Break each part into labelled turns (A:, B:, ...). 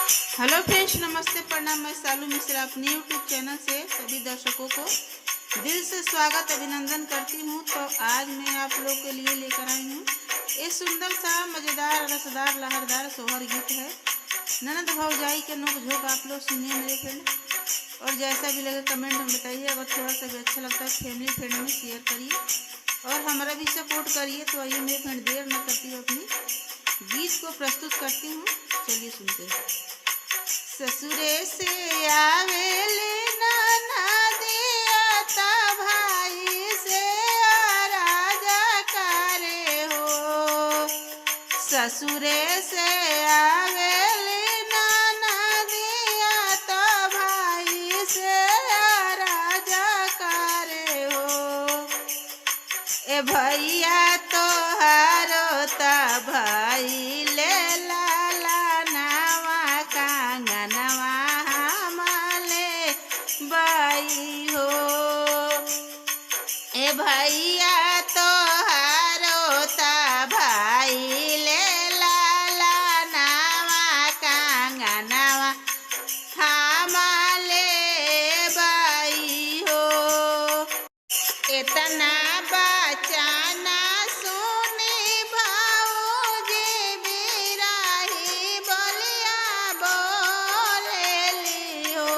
A: Hello friends, नमस्ते, प्रणाम। मैं सालू मिश्रा अपने यूट्यूब चैनल से सभी दर्शकों को दिल से स्वागत अभिनंदन करती हूँ। तो आज मैं आप लोग के लिए लेकर आई हूँ ये सुंदर सा मज़ेदार रसदार लहरदार सोहर गीत है। ननद भौजाई के नोक झोंक आप लोग सुनिए मेरे फ्रेंड, और जैसा भी लगे कमेंट में बताइए। अगर थोड़ा सा भी अच्छा लगता है फैमिली फ्रेंड में शेयर करिए और हमारा भी सपोर्ट करिए। तो आइए मेरे फ्रेंड, देर न करती हूँ, अपनी गीत को प्रस्तुत करती हूँ। चलिए सुनते हैं। ससुरे से आवेले ननदिया ता भाई से राजा करे हो। ससुरे से आवेले ननदिया ता भाई से राजा करे हो। ए भैया तोहारो ता भाई ले लाला नावा कांगनवा हमले बाई हो। ए भैया तोहारो ता भाई ले लाला नावा कांगनवा हमले बाई हो। इतना बचाना सुनी भाऊजी बिराही बोलिया बोलेली हो।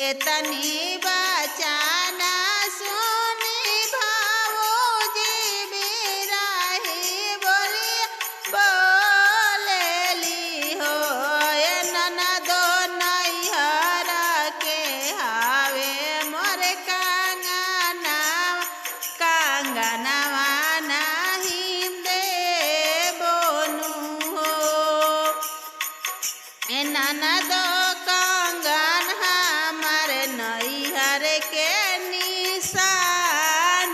A: इतनी बचाना सुनी भाऊजी बिराही बोलिया बोलेली हो। ए ननदो नैहर के हावे मोरे कांगनवा नहीं दे बोनू हो। ए ननदो कंगन हमार नैहर के निशान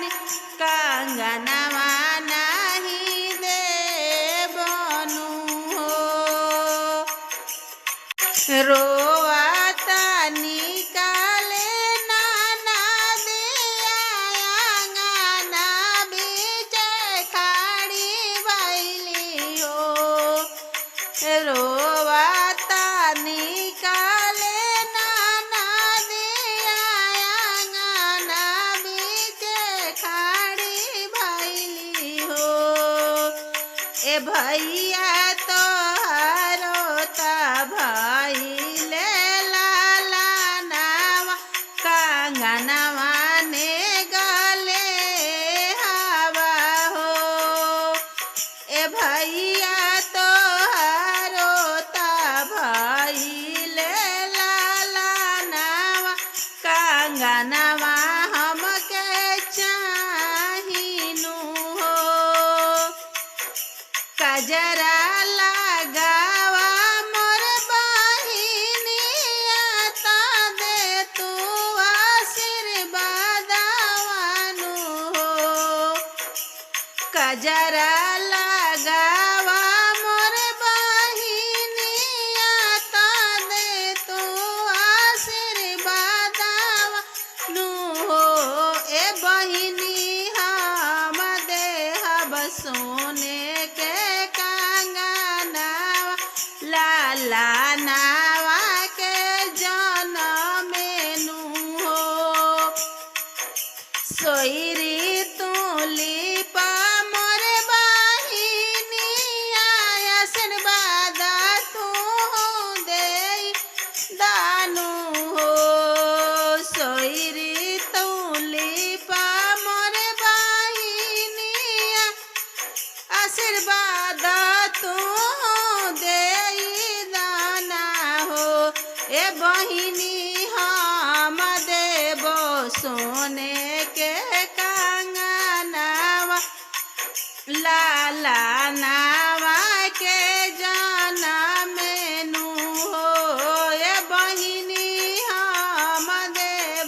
A: कंगनवा नहीं दे बोनू हो। रोवाता निकाले नाना दिया अंगना बीच खाड़ी बैली हो। रोवाता निकाले नाना दिया अंगना बीच खाड़ी बैली हो। ए भैया तोहारो ता भाई ले लाला नावा कांगनवा ने गले हवा हो। ए भैया तोहारो ता भाई ले लाला नावा कांगनवा हमके चाहिनु हो। कजरा लगावा मोर बहिनिया ता दे तू आशीर्वादवानु हो। कजरा लगावा मोर बहिनिया ता दे तू आशीर्वादवानु हो। ए बहिनी हम देहब सोने के कंगनवा लाला नावा के जनमेनु हो। सोईरी तुली पा मोर बहिनिया आशीर्वाद तू दे दानु हो। सोईरी तुली पा मोर बहिनिया आशीर्वाद तू दे दाना हो। ए बहिनी हम देबो सोने के कंगनवा लाला नावा के जनमेनु हो। ए बहिनी हम देब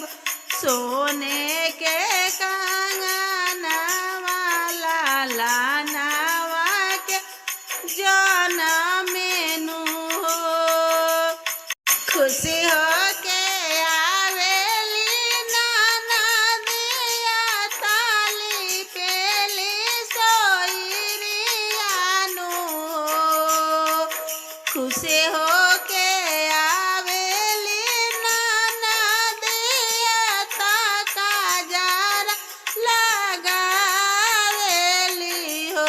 A: सोने के कंगनवा लाला नावा के जनमेनु हो। खुशी हो के आवेली नाना दिया ताली पेली सोईरियानु हो। खुशे होके आवेली ननदिया ताका जार लगावेली हो।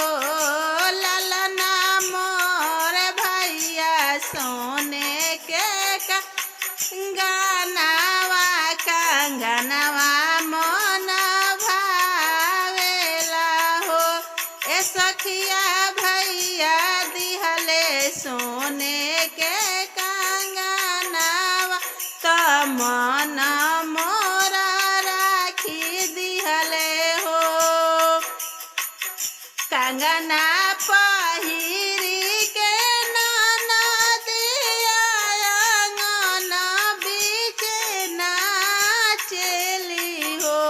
A: ललना मोर भैया सोने के कंगनवा मन भावेला हो। ए सखिया भैया दिहले सोने के कंगनवा त मन मोरा राखी दिहले हो। कंगना पहिरी के ननदिया आंगन बीच नाचेली हो।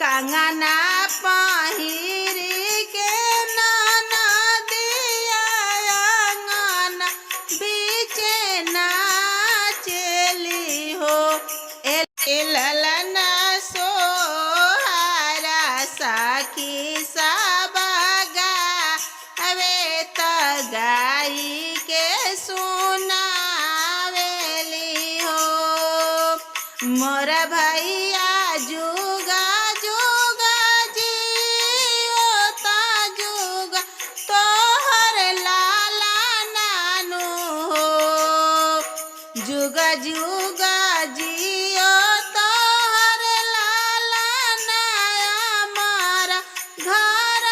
A: कंगना पहिरी के ननदिया आंगन बीच नाचेली हो। ए ललना सोहारा साखी सब गावे त गाई के सुनावेली हो। मोर भैया जुगा जुगा जियो ता जुगा तोहर लाला नानू हो। जुगा जुगा जियो तोहर लाला नया मारा घर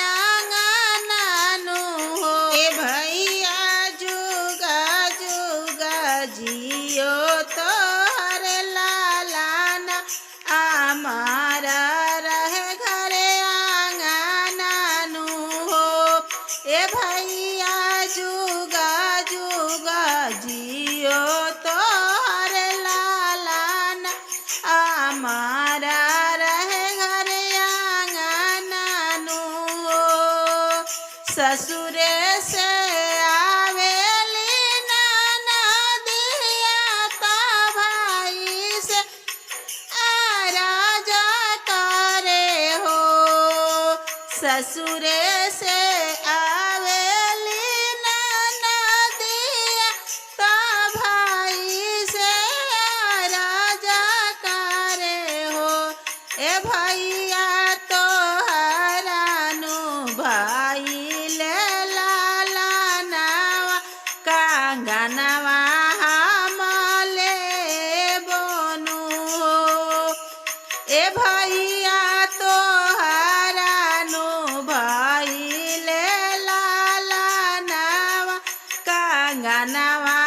A: आंगनू हो। ए भैया जुगा जुगा जियो तोहर लाला ना हमारा रहे घरे आंगनू हो। ए भैया जुगा जुगा जियो तोहर लाला ना हमारा रहे घरे आंगनू हो। ससुरे से आवेली ननदिया ता भाई से राजा करे हो। ससुरे से आवेली ननदिया ता भाई से राजा करे हो। ए भैया तोहरानु भाई ले लाला नावा कंगनवा हम लेबनु हो। ए भैया तोहरानु भाई ले लाला नावा कंगनवा